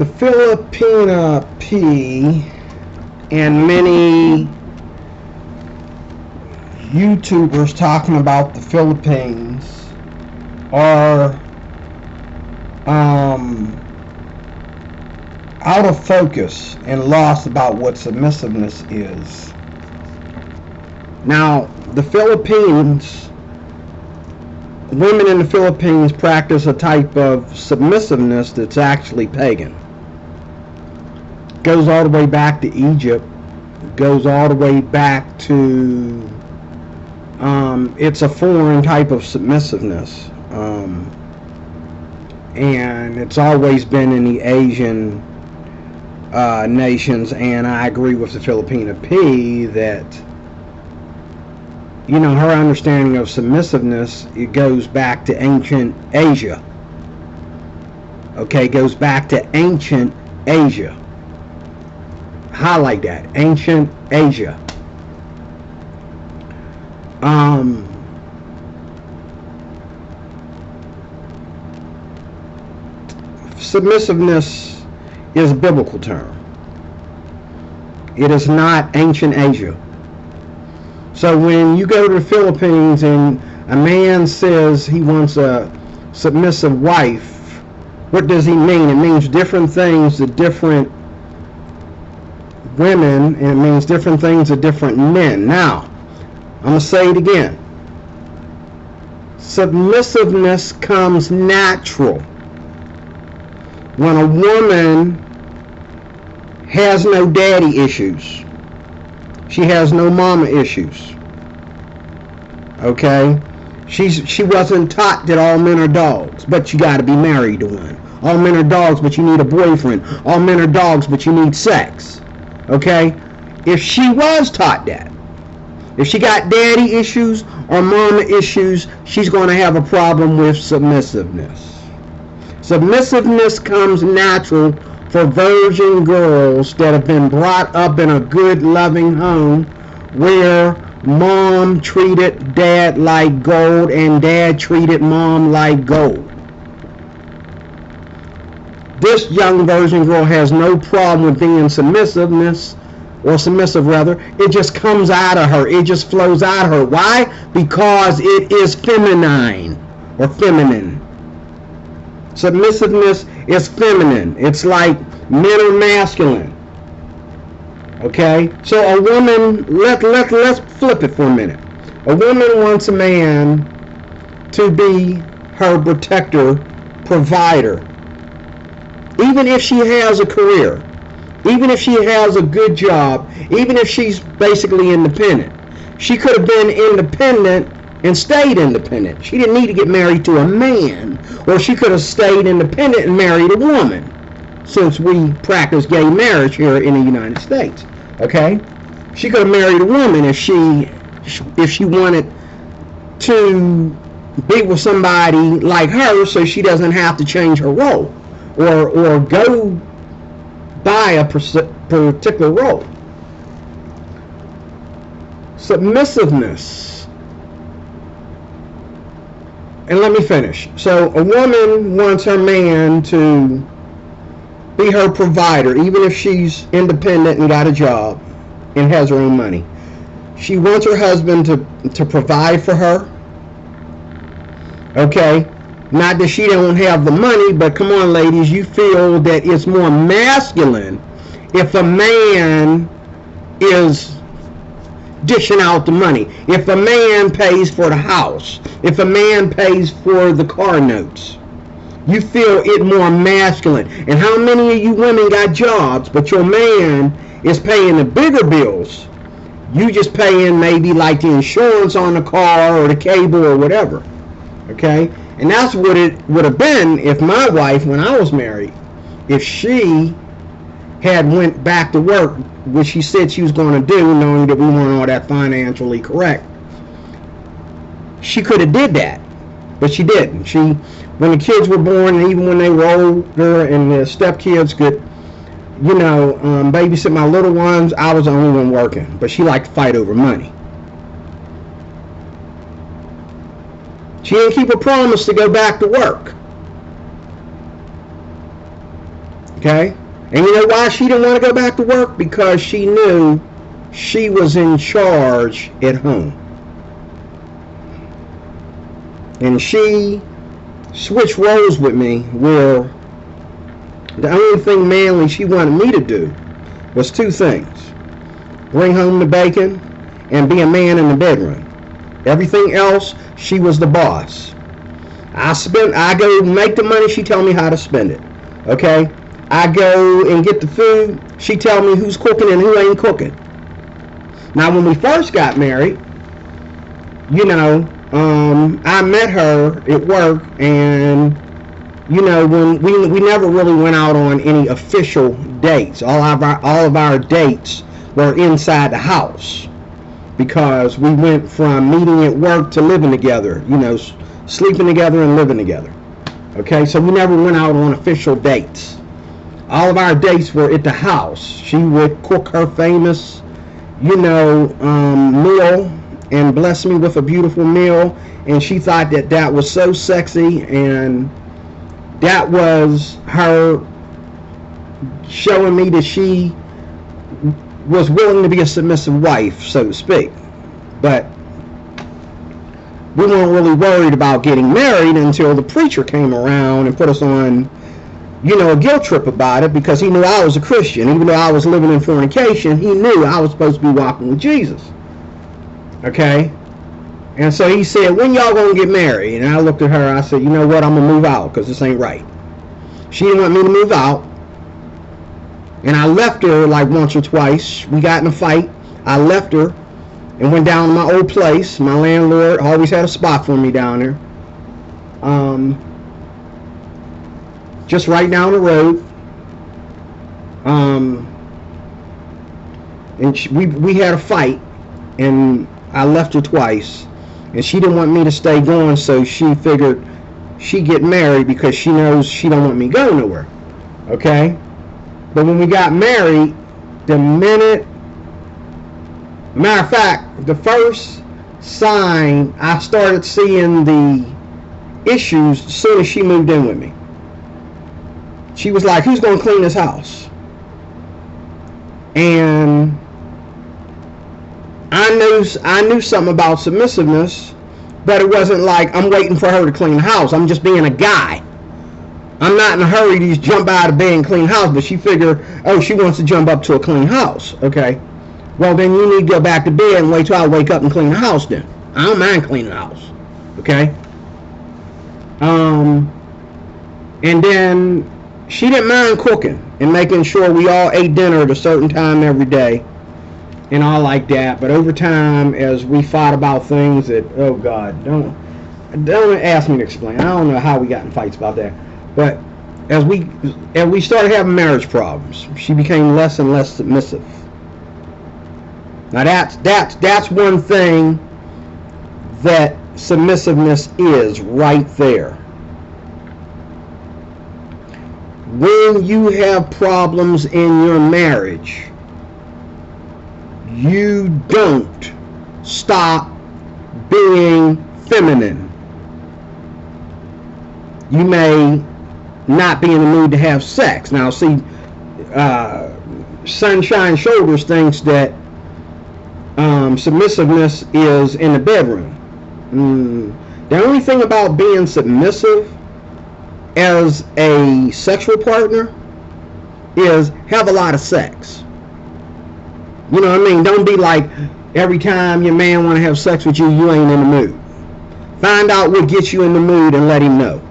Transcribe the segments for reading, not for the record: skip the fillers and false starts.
The Filipina P and many YouTubers talking about the Philippines are out of focus and lost about what submissiveness is. Now, the Philippines, women in the Philippines practice a type of submissiveness that's actually pagan. Goes all the way back to Egypt, goes all the way back to, it's a foreign type of submissiveness. And it's always been in the Asian nations, and I agree with the Filipina P that, you know, her understanding of submissiveness, it goes back to ancient Asia. Okay, goes back to ancient Asia. Highlight that, ancient Asia. Submissiveness is a biblical term. It is not ancient Asia. So when you go to the Philippines and a man says he wants a submissive wife, what does he mean? It means different things to different women, and it means different things to different men. Now, I'm going to say it again. Submissiveness comes natural when a woman has no daddy issues. She has no mama issues. Okay? She wasn't taught that all men are dogs, but you got to be married to one. All men are dogs, but you need a boyfriend. All men are dogs, but you need sex. Okay? If she was taught that, if she got daddy issues or mama issues, she's going to have a problem with submissiveness. Submissiveness comes natural for virgin girls that have been brought up in a good, loving home where mom treated dad like gold and dad treated mom like gold. This young virgin girl has no problem with being submissive rather. It just comes out of her. It just flows out of her. Why? Because it is feminine or feminine. Submissiveness is feminine. It's like men are masculine. Okay? So a woman, let's flip it for a minute. A woman wants a man to be her protector, provider. Even if she has a career, even if she has a good job, even if she's basically independent. She could have been independent and stayed independent. She didn't need to get married to a man, or she could have stayed independent and married a woman, since we practice gay marriage here in the United States. Okay? She could have married a woman if she wanted to be with somebody like her, so she doesn't have to change her role or go by a particular role. Submissiveness. And let me finish. So a woman wants her man to be her provider, even if she's independent and got a job and has her own money. She wants her husband to provide for her. Okay? Not that she don't have the money, but come on, ladies, you feel that it's more masculine if a man is dishing out the money. If a man pays for the house, if a man pays for the car notes, you feel it more masculine. And how many of you women got jobs, but your man is paying the bigger bills? You just paying maybe like the insurance on the car or the cable or whatever. Okay? And that's what it would have been if my wife, when I was married, if she had went back to work, which she said she was going to do, knowing that we weren't all that financially correct. She could have did that, but she didn't. When the kids were born, and even when they were older, and the stepkids could, babysit my little ones, I was the only one working. But she liked to fight over money. She didn't keep a promise to go back to work. Okay? And you know why she didn't want to go back to work? Because she knew she was in charge at home. And she switched roles with me, where the only thing manly she wanted me to do was two things: bring home the bacon and be a man in the bedroom. Everything else, she was the boss. I go make the money, she tell me how to spend it. Okay? I go and get the food, she tell me who's cooking and who ain't cooking. Now, when we first got married, you know, I met her at work, and you know, when we never really went out on any official dates. All of our dates were inside the house, because we went from meeting at work to living together, you know, sleeping together and living together. Okay, so we never went out on official dates. All of our dates were at the house. She would cook her famous, you know, meal and bless me with a beautiful meal, and she thought that that was so sexy, and that was her showing me that she was willing to be a submissive wife, so to speak. But we weren't really worried about getting married until the preacher came around and put us on, you know, a guilt trip about it, because he knew I was a Christian. Even though I was living in fornication, he knew I was supposed to be walking with Jesus. Okay? And so he said, when y'all gonna get married? And I looked at her, I said, you know what, I'm gonna move out, because this ain't right. She didn't want me to move out. And I left her like once or twice. We got in a fight. I left her and went down to my old place. My landlord always had a spot for me down there. Just right down the road. And we had a fight, and I left her twice, and she didn't want me to stay going, so she figured she'd get married because she knows she don't want me to go nowhere. Okay? But when we got married, matter of fact, the first sign I started seeing the issues as soon as she moved in with me. She was like, who's going to clean this house? And I knew something about submissiveness, but it wasn't like I'm waiting for her to clean the house. I'm just being a guy. I'm not in a hurry to just jump out of bed and clean the house, but she figured, oh, she wants to jump up to a clean house. Okay. Well, then you need to go back to bed and wait till I wake up and clean the house then. I don't mind cleaning the house. Okay. And then she didn't mind cooking and making sure we all ate dinner at a certain time every day and all like that. But over time, as we fought about things that, oh God, don't ask me to explain. I don't know how we got in fights about that. But as we started having marriage problems, she became less and less submissive. Now that's one thing that submissiveness is right there. When you have problems in your marriage, you don't stop being feminine. You may not be in the mood to have sex. Now, see, Sunshine Shoulders thinks that submissiveness is in the bedroom. The only thing about being submissive as a sexual partner is have a lot of sex. You know what I mean? Don't be like every time your man want to have sex with you, you ain't in the mood. Find out what gets you in the mood and let him know.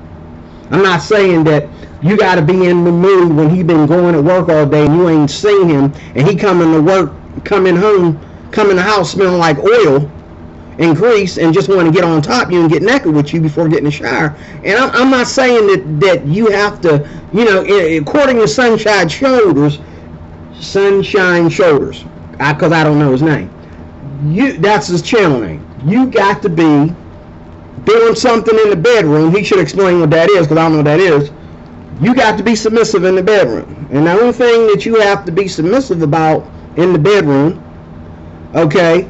I'm not saying that you got to be in the mood when he been going to work all day and you ain't seen him, and he coming to work, coming the house smelling like oil and grease, and just want to get on top of you and get naked with you before getting a shower. And I'm not saying that you have to, you know, according to Sunshine Shoulders, because I don't know his name. That's his channel name. You got to be doing something in the bedroom. He should explain what that is, because I don't know what that is. You got to be submissive in the bedroom. And the only thing that you have to be submissive about in the bedroom, okay,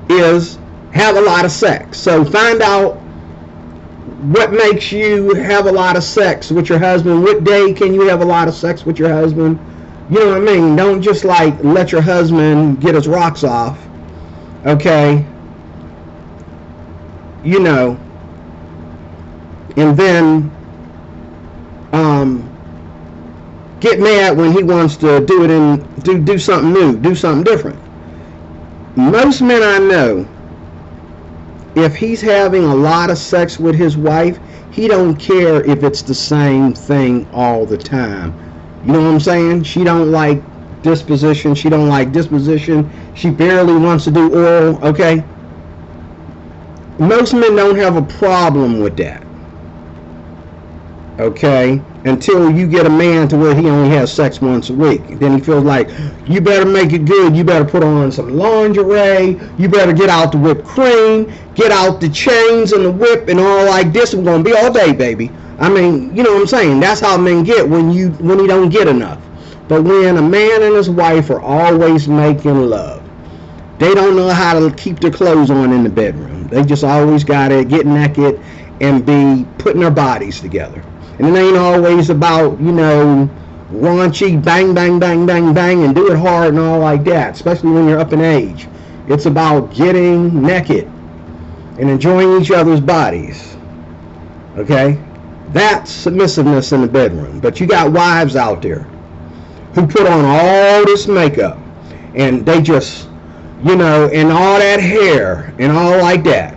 is have a lot of sex. So find out what makes you have a lot of sex with your husband? What day can you have a lot of sex with your husband? You know what I mean? Don't just like let your husband get his rocks off, okay? You know, and then get mad when he wants to do it and do something new, do something different. Most men I know, if he's having a lot of sex with his wife, he don't care if it's the same thing all the time. You know what I'm saying? She don't like this position, she don't like this position, she barely wants to do oral, okay? Most men don't have a problem with that, okay? Until you get a man to where he only has sex once a week. Then he feels like, you better make it good, you better put on some lingerie, you better get out the whipped cream, get out the chains and the whip and all like this, we're going to be all day, baby. I mean, you know what I'm saying? That's how men get when he don't get enough. But when a man and his wife are always making love, they don't know how to keep their clothes on in the bedroom. They just always got to get naked and be putting their bodies together. And it ain't always about, you know, raunchy bang, bang, bang, bang, bang, and do it hard and all like that, especially when you're up in age. It's about getting naked and enjoying each other's bodies. Okay? That's submissiveness in the bedroom. But you got wives out there who put on all this makeup and they just, you know, and all that hair and all like that.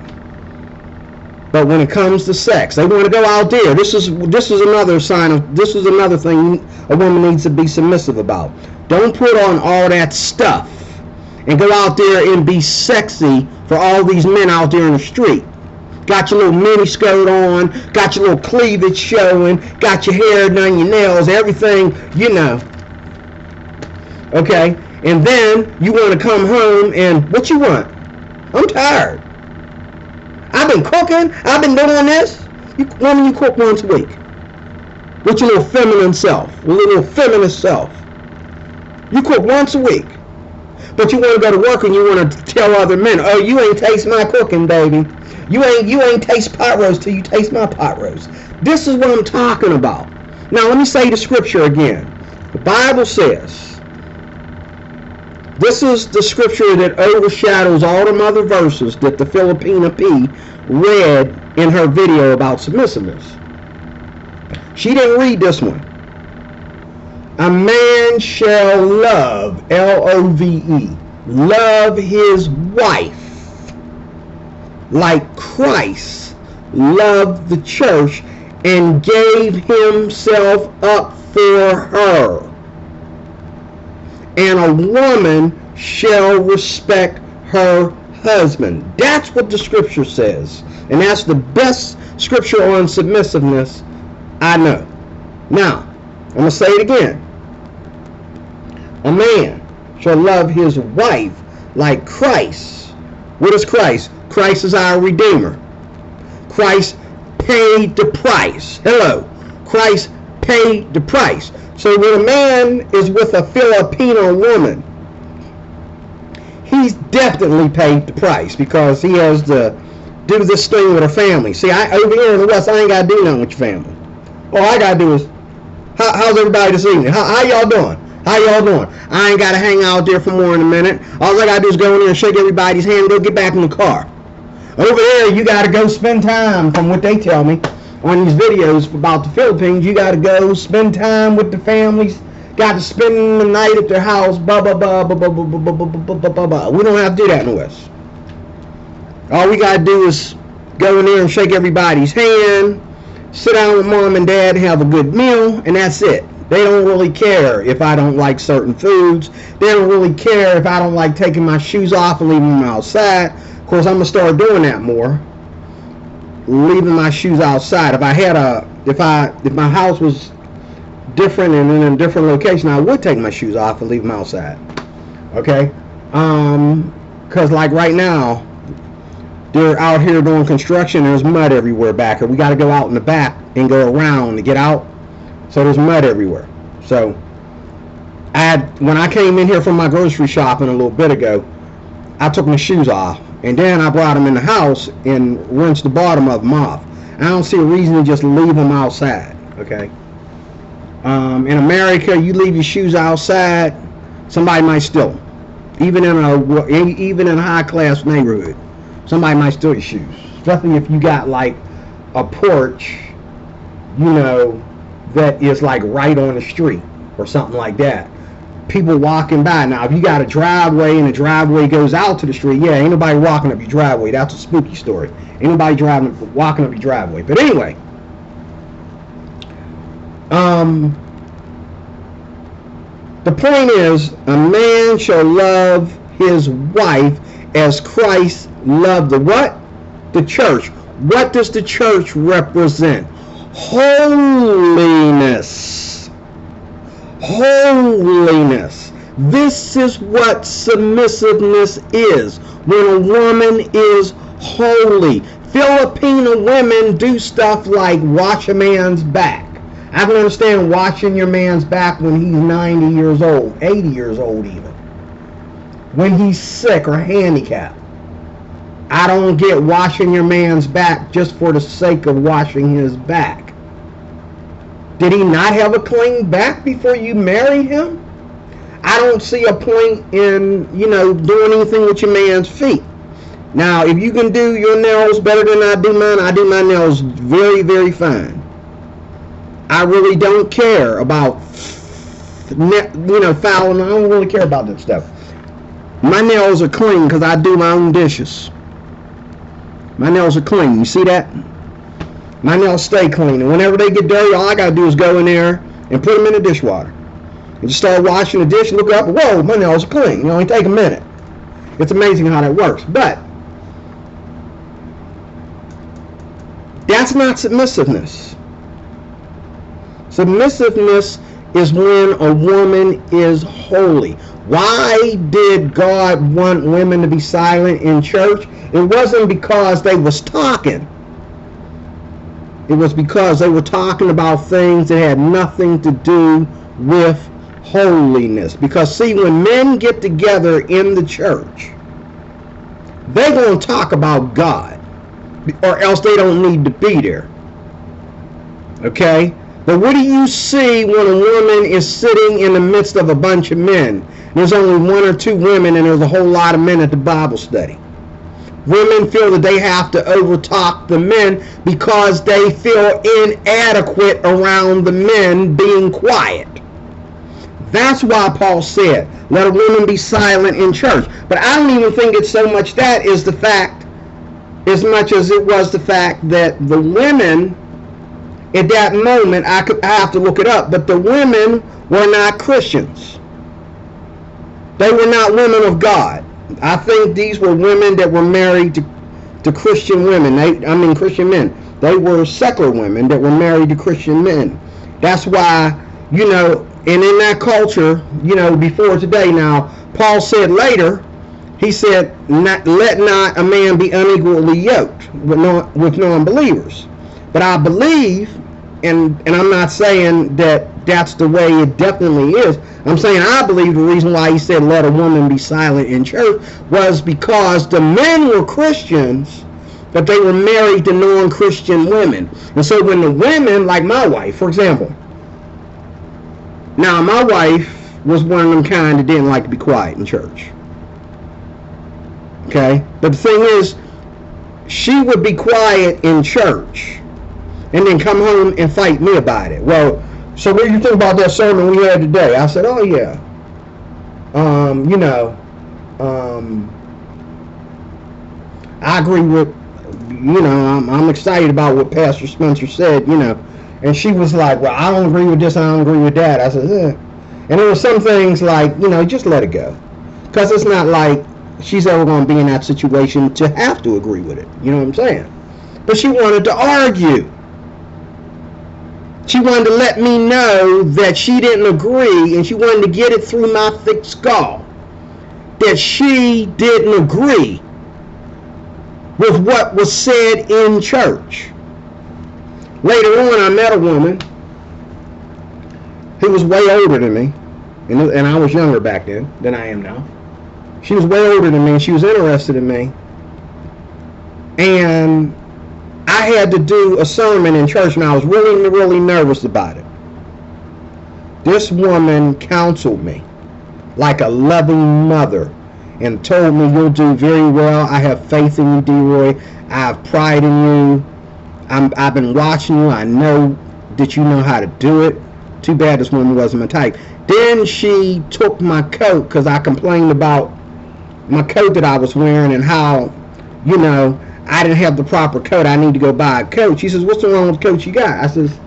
But when it comes to sex, they want to go out there. This is another sign of, this is another thing a woman needs to be submissive about. Don't put on all that stuff and go out there and be sexy for all these men out there in the street. Got your little mini skirt on, got your little cleavage showing, got your hair done, your nails, everything, you know. Okay? And then you want to come home and, what you want? I'm tired. I've been cooking. I've been doing this. Woman, you cook once a week with your little feminine self, with your little feminist self. You cook once a week. But you want to go to work and you want to tell other men, oh, you ain't taste my cooking, baby. You ain't taste pot roast till you taste my pot roast. This is what I'm talking about. Now, let me say the scripture again. The Bible says, this is the scripture that overshadows all the other verses that the Filipina P read in her video about submissiveness. She didn't read this one. A man shall love, L-O-V-E, love his wife like Christ loved the church and gave himself up for her. And a woman shall respect her husband. That's what the scripture says. And that's the best scripture on submissiveness I know. Now, I'm going to say it again. A man shall love his wife like Christ. What is Christ? Christ is our Redeemer. Christ paid the price. Hello. Christ paid the price. So when a man is with a Filipino woman, he's definitely paid the price because he has to do this thing with her family. See, over here in the West, I ain't got to do nothing with your family. All I got to do is, how's everybody this evening? How y'all doing? How y'all doing? I ain't got to hang out there for more than a minute. All I got to do is go in there and shake everybody's hand and go get back in the car. Over there, you got to go spend time, from what they tell me on these videos about the Philippines. You got to go spend time with the families. Got to spend the night at their house. Blah, blah, blah, blah, blah, blah, blah, blah, blah, blah, blah, blah. We don't have to do that in the West. All we got to do is go in there and shake everybody's hand, sit down with mom and dad, have a good meal, and that's it. They don't really care if I don't like certain foods. They don't really care if I don't like taking my shoes off and leaving them outside. Of course, I'm going to start doing that more. Leaving my shoes outside. If my house was different and in a different location, I would take my shoes off and leave them outside. Okay? Because like right now, they're out here doing construction. There's mud everywhere back here. We got to go out in the back and go around to get out. So there's mud everywhere. So when I came in here from my grocery shopping a little bit ago, I took my shoes off. And then I brought them in the house and rinsed the bottom of them off. I don't see a reason to just leave them outside. Okay. In America, you leave your shoes outside, somebody might steal them. Even in a high class neighborhood, somebody might steal your shoes. Especially if you got like a porch, that is like right on the street or something like that. People walking by. Now, if you got a driveway and the driveway goes out to the street, ain't nobody walking up your driveway. That's a spooky story. Ain't nobody walking up your driveway. But anyway, the point is, a man shall love his wife as Christ loved the what? The church. What does the church represent? Holiness. Holiness. This is what submissiveness is. When a woman is holy. Filipino women do stuff like wash a man's back. I can understand washing your man's back when he's 90 years old, 80 years old even. When he's sick or handicapped. I don't get washing your man's back just for the sake of washing his back. Did he not have a clean back before you married him? I don't see a point in, doing anything with your man's feet. Now, if you can do your nails better than I do my nails very, very fine. I really don't care about, fouling. I don't really care about that stuff. My nails are clean because I do my own dishes. My nails are clean. You see that? My nails stay clean. And whenever they get dirty, all I got to do is go in there and put them in the dishwater. And just start washing the dish, look up, whoa, my nails are clean. It only take a minute. It's amazing how that works. But that's not submissiveness. Submissiveness is when a woman is holy. Why did God want women to be silent in church? It wasn't because they was talking. It was because they were talking about things that had nothing to do with holiness. Because see, when men get together in the church, they're going to talk about God, or else they don't need to be there. Okay? But what do you see when a woman is sitting in the midst of a bunch of men? There's only one or two women and there's a whole lot of men at the Bible study. Women feel that they have to overtalk the men because they feel inadequate around the men being quiet. That's why Paul said, let a woman be silent in church. But I don't even think it's so much that is the fact, as much as it was the fact that the women at that moment, I have to look it up, but the women were not Christians. They were not women of God. I think these were women that were married to Christian women. Christian men. They were secular women that were married to Christian men. That's why, and in that culture, before today now, Paul said later, he said, let not a man be unequally yoked with non-believers. But I believe, and I'm not saying that that's the way it definitely is. I'm saying I believe the reason why he said let a woman be silent in church was because the men were Christians, but they were married to non-Christian women. And so when the women, like my wife, for example, now my wife was one of them kind that didn't like to be quiet in church. Okay? But the thing is, she would be quiet in church and then come home and fight me about it. Well, so what do you think about that sermon we had today? I said, oh yeah. I agree with, I'm excited about what Pastor Spencer said, And she was like, well, I don't agree with this, I don't agree with that. I said, eh. And there were some things like, just let it go. Because it's not like she's ever going to be in that situation to have to agree with it. You know what I'm saying? But she wanted to argue. She wanted to let me know that she didn't agree, and she wanted to get it through my thick skull that she didn't agree with what was said in church. Later on, I met a woman who was way older than me, and I was younger back then than I am now. She was way older than me, and she was interested in me. And I had to do a sermon in church, and I was really, really nervous about it. This woman counseled me like a loving mother and told me, you'll do very well. I have faith in you, D-Roy. I have pride in you. I've been watching you. I know that you know how to do it. Too bad this woman wasn't my type. Then she took my coat because I complained about my coat that I was wearing and how, I didn't have the proper coat. I need to go buy a coat. She says, what's wrong with the coat you got? I says,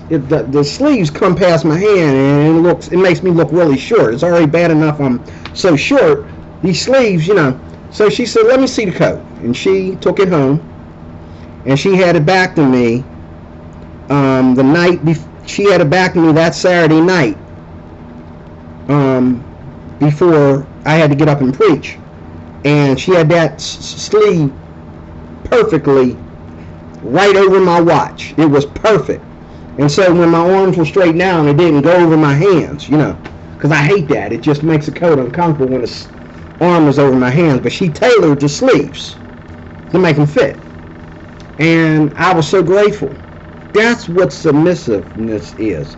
the sleeves come past my hand and it makes me look really short. It's already bad enough I'm so short. These sleeves, So she said, let me see the coat. And she took it home and she had it back to me the night before. She had it back to me that Saturday night before I had to get up and preach. And she had that sleeve perfectly right over my watch. It was perfect. And so when my arms were straight down, it didn't go over my hands, because I hate that. It just makes a coat uncomfortable when the arm is over my hands. But she tailored the sleeves to make them fit. And I was so grateful. That's what submissiveness is.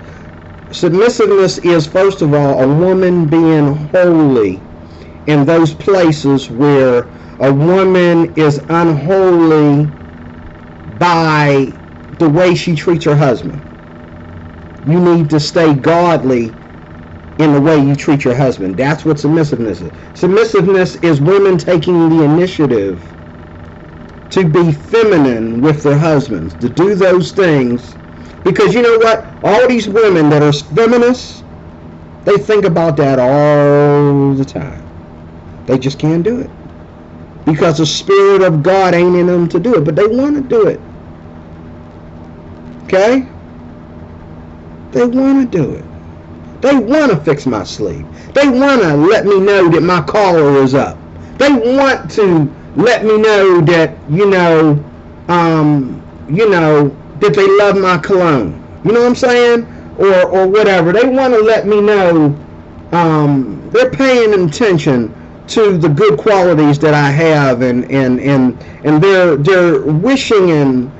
Submissiveness is, first of all, a woman being holy in those places where a woman is unholy by the way she treats her husband. You need to stay godly in the way you treat your husband. That's what submissiveness is. Submissiveness is women taking the initiative to be feminine with their husbands, to do those things. Because you know what? All these women that are feminists, they think about that all the time. They just can't do it. Because the Spirit of God ain't in them to do it. But they want to do it. Okay? They want to do it. They want to fix my sleeve. They want to let me know that my collar is up. They want to let me know that, that they love my cologne. You know what I'm saying? Or whatever. They want to let me know they're paying attention to the good qualities that I have, and they're wishing and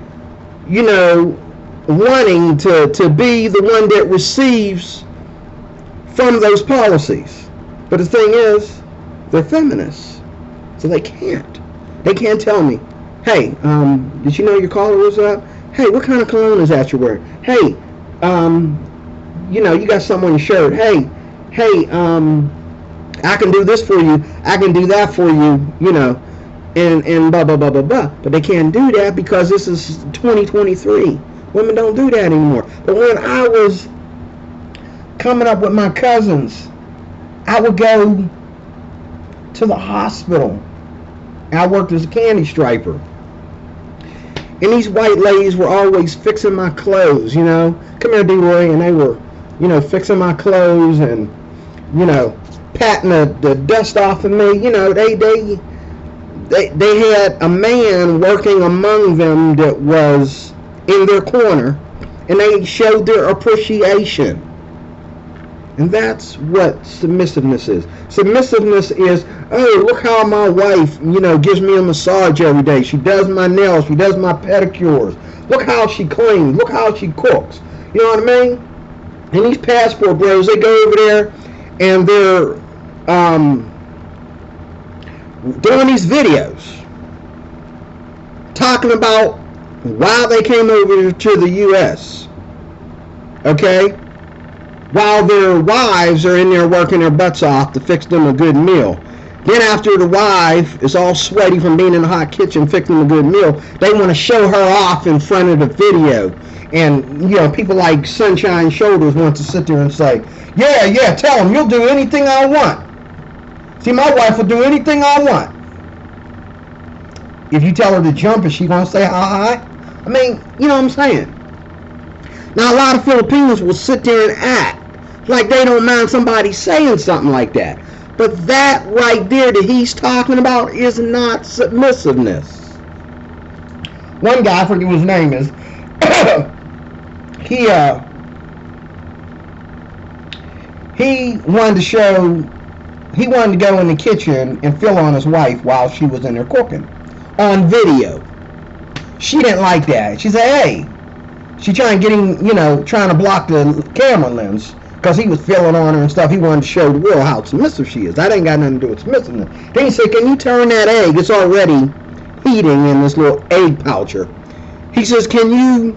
wanting to be the one that receives from those policies. But the thing is, they're feminists, so they can't tell me, hey, did you know your collar was up? Hey, what kind of cologne is that you're wearing? Hey, you got something on your shirt. Hey, I can do this for you. I can do that for you, and blah, blah, blah, blah, blah. But they can't do that because this is 2023. Women don't do that anymore. But when I was coming up with my cousins, I would go to the hospital. I worked as a candy striper. And these white ladies were always fixing my clothes, Come here, D-Roy. And they were, fixing my clothes and, patting the dust off of me. They had a man working among them that was in their corner, and they showed their appreciation. And that's what submissiveness is. Submissiveness is, oh, look how my wife, gives me a massage every day. She does my nails. She does my pedicures. Look how she cleans. Look how she cooks. You know what I mean? And these passport bros, they go over there and they're doing these videos talking about why they came over to the U.S. Okay? While their wives are in there working their butts off to fix them a good meal. Then after the wife is all sweaty from being in the hot kitchen fixing a good meal, they want to show her off in front of the video. And, people like Sunshine Shoulders want to sit there and say, yeah, tell them you'll do anything I want. See, my wife will do anything I want. If you tell her to jump, is she going to say hi? I mean, you know what I'm saying? Now, a lot of Filipinos will sit there and act like they don't mind somebody saying something like that. But that right there that he's talking about is not submissiveness. One guy, I forget what his name is, he wanted to go in the kitchen and fill on his wife while she was in there cooking. on video. She didn't like that. She said, hey, she trying to get him, trying to block the camera lens because he was feeling on her and stuff. He wanted to show the world how submissive she is. That ain't got nothing to do with submissiveness. Then he said, can you turn that egg? It's already heating in this little egg poucher. He says, can you,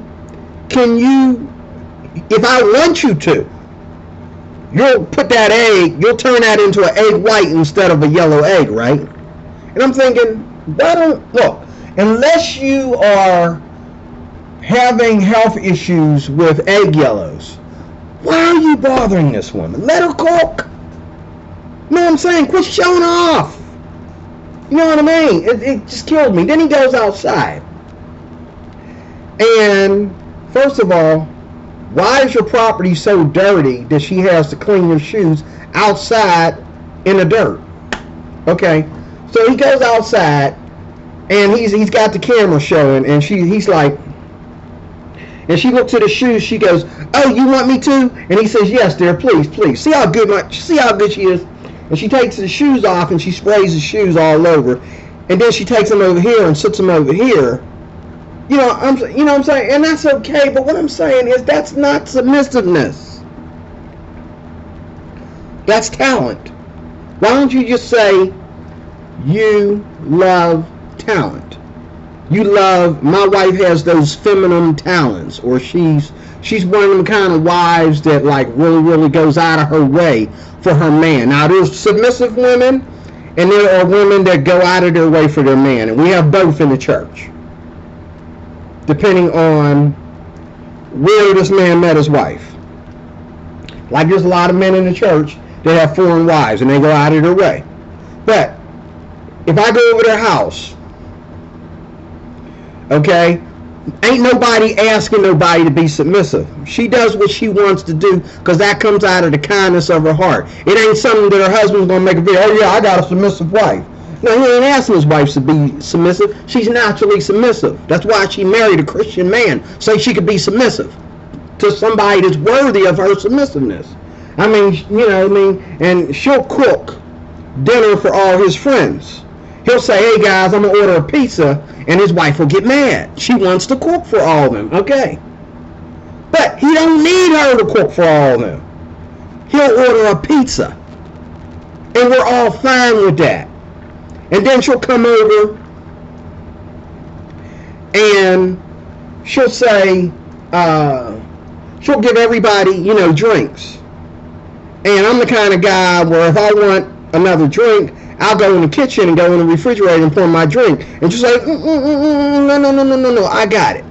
if I want you to, you'll put that egg, you'll turn that into an egg white instead of a yellow egg, right? And I'm thinking, unless you are having health issues with egg yellows, why are you bothering this woman? Let her cook. You know what I'm saying? Quit showing off. You know what I mean? It just killed me. Then he goes outside. And first of all, why is your property so dirty that she has to clean your shoes outside in the dirt? Okay, so he goes outside and he's got the camera showing, and he's like, and she looks at his shoes. She goes, "Oh, you want me to?" And he says, "Yes, dear. Please, please. See how good she is." And she takes the shoes off and she sprays the shoes all over, and then she takes them over here and sits them over here. You know what I'm saying? And that's okay, but what I'm saying is that's not submissiveness. That's talent. Why don't you just say you love talent? You love, my wife has those feminine talents, or she's one of them kind of wives that like really goes out of her way for her man. Now there's submissive women and there are women that go out of their way for their man, and we have both in the church, depending on where this man met his wife. Like there's a lot of men in the church that have foreign wives and they go out of their way. But if I go over their house, okay, ain't nobody asking nobody to be submissive. She does what she wants to do because that comes out of the kindness of her heart. It ain't something that her husband's going to make a video, oh yeah, I got a submissive wife. No, he ain't asking his wife to be submissive. She's naturally submissive. That's why she married a Christian man, so she could be submissive to somebody that's worthy of her submissiveness. I mean, and she'll cook dinner for all his friends. He'll say, hey guys, I'm going to order a pizza, and his wife will get mad. She wants to cook for all of them, okay. But he don't need her to cook for all of them. He'll order a pizza, and we're all fine with that. And then she'll come over and she'll say, she'll give everybody, drinks. And I'm the kind of guy where if I want another drink, I'll go in the kitchen and go in the refrigerator and pour my drink. And she'll say, no, I got it.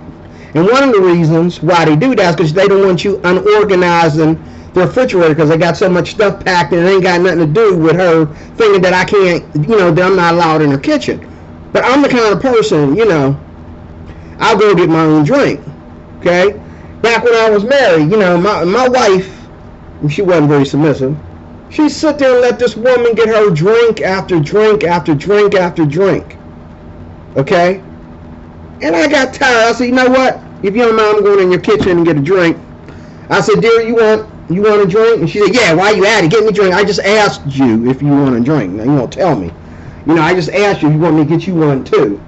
And one of the reasons why they do that is because they don't want you unorganized in the refrigerator, because they got so much stuff packed and it ain't got nothing to do with her thinking that I can't, that I'm not allowed in her kitchen. But I'm the kind of person, I'll go get my own drink, okay? Back when I was married, my wife, she wasn't very submissive. She'd sit there and let this woman get her drink after drink after drink after drink, okay? And I got tired. I said, you know what? If you don't mind, I'm going in your kitchen and get a drink. I said, dear, you want a drink? And she said, yeah, why you at it? Get me a drink. I just asked you if you want a drink. Now, you don't tell me. I just asked you if you want me to get you one too.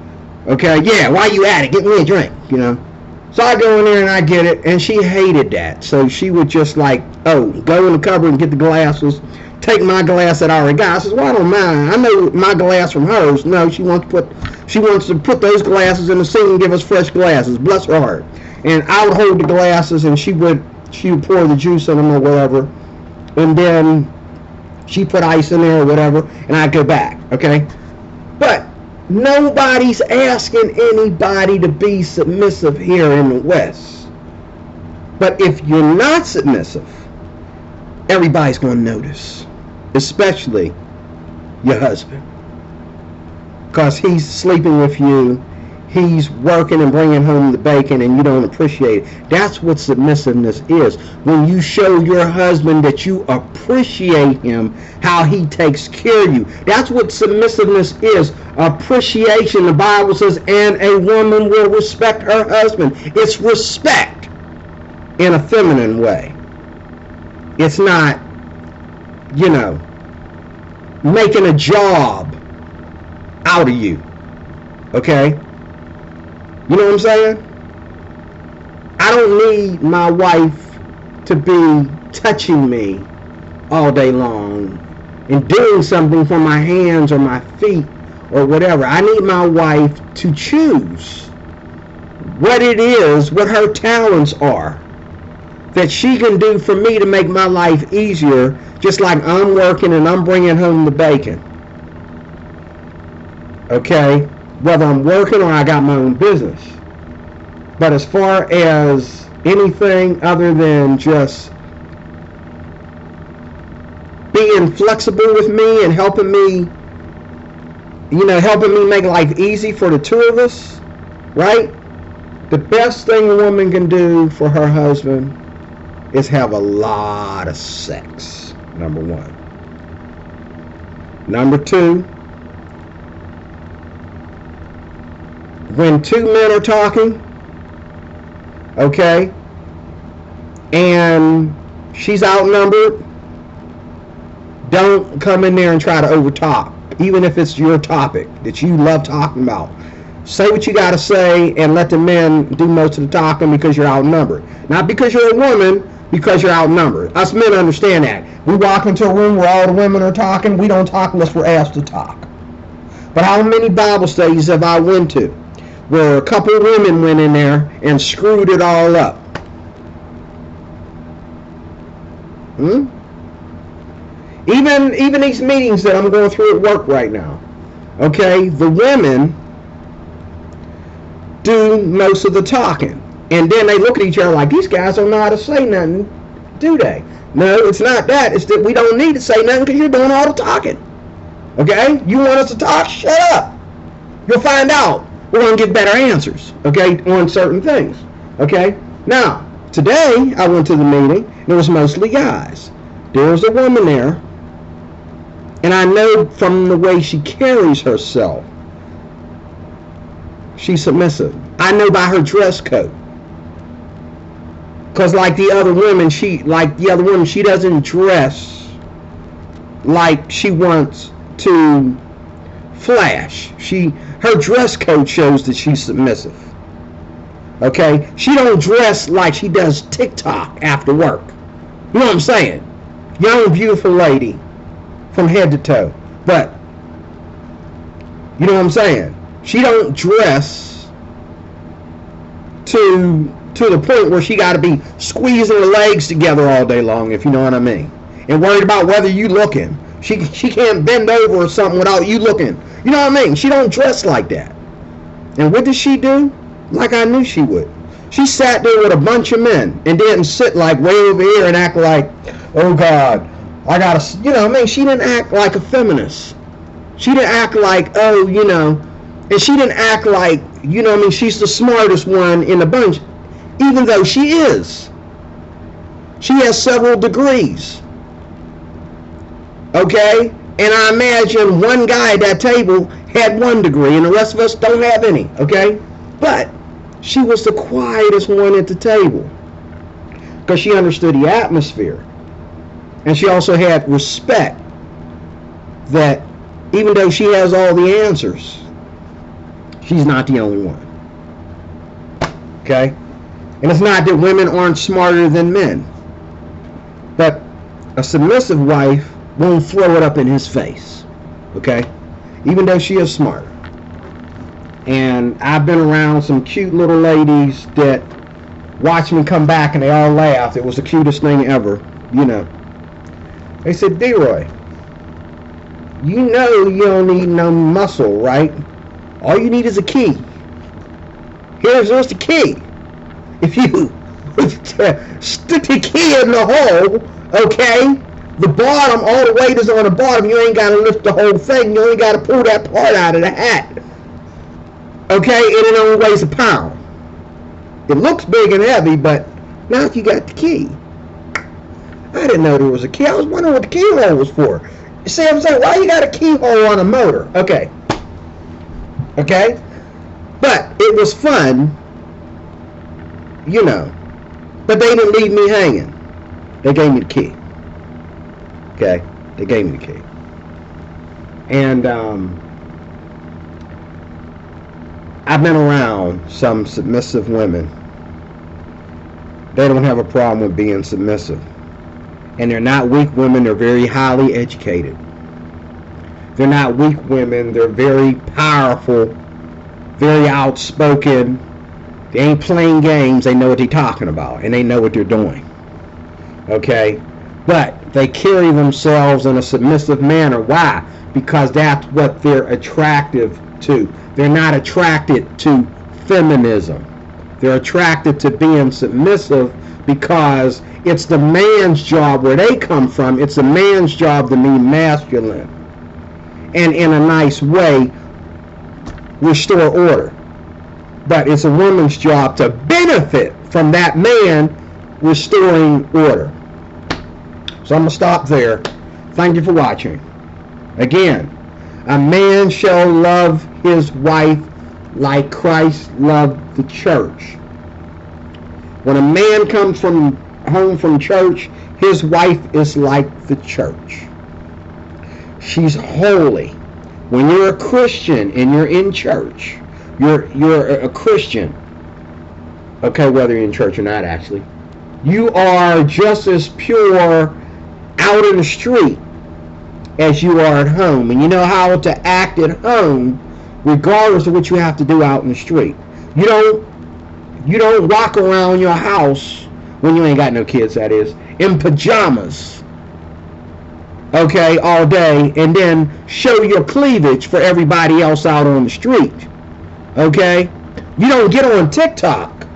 Okay, yeah, why you at it? Get me a drink, So I go in there and I get it, and she hated that. So she would just go in the cupboard and get the glasses, take my glass that I already got. I says, well, I don't mind. I know my glass from hers. No, she wants to put those glasses in the sink and give us fresh glasses. Bless her heart. And I would hold the glasses, and she would pour the juice in them or whatever, and then she put ice in there or whatever, and I'd go back, okay? But nobody's asking anybody to be submissive here in the West. But if you're not submissive, everybody's going to notice, especially your husband, because he's sleeping with you. He's working and bringing home the bacon, and you don't appreciate it. That's what submissiveness is. When you show your husband that you appreciate him, how he takes care of you. That's what submissiveness is. Appreciation. The Bible says, and a woman will respect her husband. It's respect in a feminine way. It's not, making a job out of you. Okay? You know what I'm saying? I don't need my wife to be touching me all day long and doing something for my hands or my feet or whatever. I need my wife to choose what it is, what her talents are, that she can do for me to make my life easier, just like I'm working and I'm bringing home the bacon. Okay? Whether I'm working or I got my own business. But as far as anything other than just being flexible with me and helping me, helping me make life easy for the two of us, right? The best thing a woman can do for her husband is have a lot of sex, number one. Number two, when two men are talking, okay, and she's outnumbered, don't come in there and try to overtalk, even if it's your topic that you love talking about. Say what you got to say and let the men do most of the talking because you're outnumbered. Not because you're a woman, because you're outnumbered. Us men understand that. We walk into a room where all the women are talking. We don't talk unless we're asked to talk. But how many Bible studies have I went to where a couple of women went in there and screwed it all up? Even these meetings that I'm going through at work right now, okay, the women do most of the talking. And then they look at each other like, these guys don't know how to say nothing, do they? No, it's not that. It's that we don't need to say nothing because you're doing all the talking. Okay? You want us to talk? Shut up. You'll find out. We're going to get better answers, okay, on certain things. Okay? Now, today I went to the meeting, and it was mostly guys. There was a woman there, and I know from the way she carries herself, she's submissive. I know by her dress code. Because like the other women, she doesn't dress like she wants to flash. Her dress code shows that she's submissive. Okay? She don't dress like she does TikTok after work. You know what I'm saying? Young, beautiful lady from head to toe. But, you know what I'm saying? She don't dress to the point where she got to be squeezing her legs together all day long, if you know what I mean. And worried about whether you looking. She can't bend over or something without you looking. You know what I mean? She don't dress like that. And what did she do? Like I knew she would. She sat there with a bunch of men and didn't sit like way over here and act like, oh God, I gotta, you know what I mean? She didn't act like a feminist. She didn't act like, oh, you know, and she didn't act like, you know what I mean, she's the smartest one in the bunch, even though she is. She has several degrees. Okay? And I imagine one guy at that table had 1 degree and the rest of us don't have any. Okay? But she was the quietest one at the table because she understood the atmosphere. And she also had respect that even though she has all the answers, she's not the only one. Okay? And it's not that women aren't smarter than men. But a submissive wife won't throw it up in his face. Okay? Even though she is smarter. And I've been around some cute little ladies that watch me come back and they all laughed. It was the cutest thing ever. You know. They said, D-Roy, you know you don't need no muscle, right? All you need is a key. Here's the key. If you stick the key in the hole, okay, the bottom, all the weight is on the bottom. You ain't got to lift the whole thing. You only got to pull that part out of the hat. Okay, and it only weighs a pound. It looks big and heavy, but now you got the key. I didn't know there was a key. I was wondering what the keyhole was for. You see what I'm saying? Why you got a keyhole on a motor? Okay. Okay? But it was fun, you know. But they didn't leave me hanging. They gave me the key. Okay? They gave me the key. And I've been around some submissive women. They don't have a problem with being submissive. And they're not weak women, they're very highly educated. They're not weak women, they're very powerful, very outspoken. They ain't playing games, they know what they're talking about, and they know what they're doing. Okay? But they carry themselves in a submissive manner. Why? Because that's what they're attractive to. They're not attracted to feminism. They're attracted to being submissive because it's the man's job where they come from. It's the man's job to be masculine and in a nice way restore order. But it's a woman's job to benefit from that man restoring order. So I'm going to stop there. Thank you for watching. Again, a man shall love his wife like Christ loved the church. When a man comes home from church, his wife is like the church. She's holy. When you're a Christian and you're in church, you're a Christian. Okay, whether you're in church or not, actually. You are just as pure out in the street as you are at home. And you know how to act at home regardless of what you have to do out in the street. You don't walk around your house when you ain't got no kids, that is, in pajamas, okay, all day, and then show your cleavage for everybody else out on the street. Okay? You don't get on TikTok,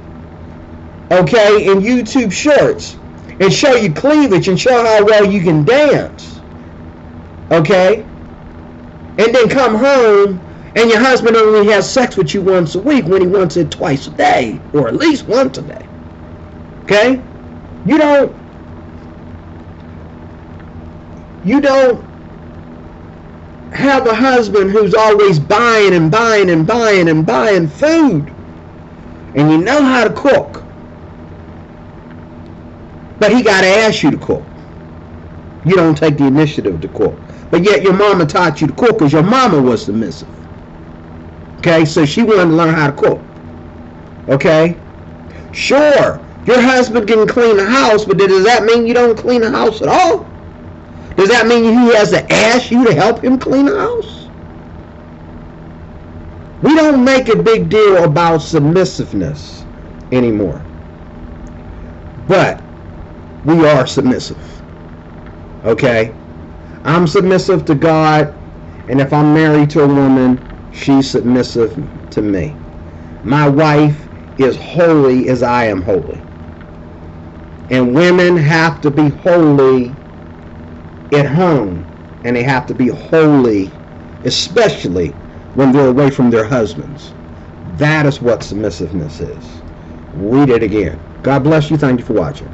okay, in YouTube shorts and show your cleavage and show how well you can dance. Okay? And then come home and your husband only has sex with you once a week when he wants it twice a day, or at least once a day. Okay? You don't have a husband who's always buying and buying and buying and buying food, and you know how to cook, but he got to ask you to cook. You don't take the initiative to cook, but yet your mama taught you to cook because your mama was submissive. Okay, so she wanted to learn how to cook. Okay, sure, your husband can clean the house, but does that mean you don't clean the house at all? Does that mean he has to ask you to help him clean the house? We don't make a big deal about submissiveness anymore. But we are submissive. Okay? I'm submissive to God, and if I'm married to a woman, she's submissive to me. My wife is holy as I am holy. And women have to be holy at home, and they have to be holy especially when they're away from their husbands. That is what submissiveness is. Read it again. God bless you. Thank you for watching.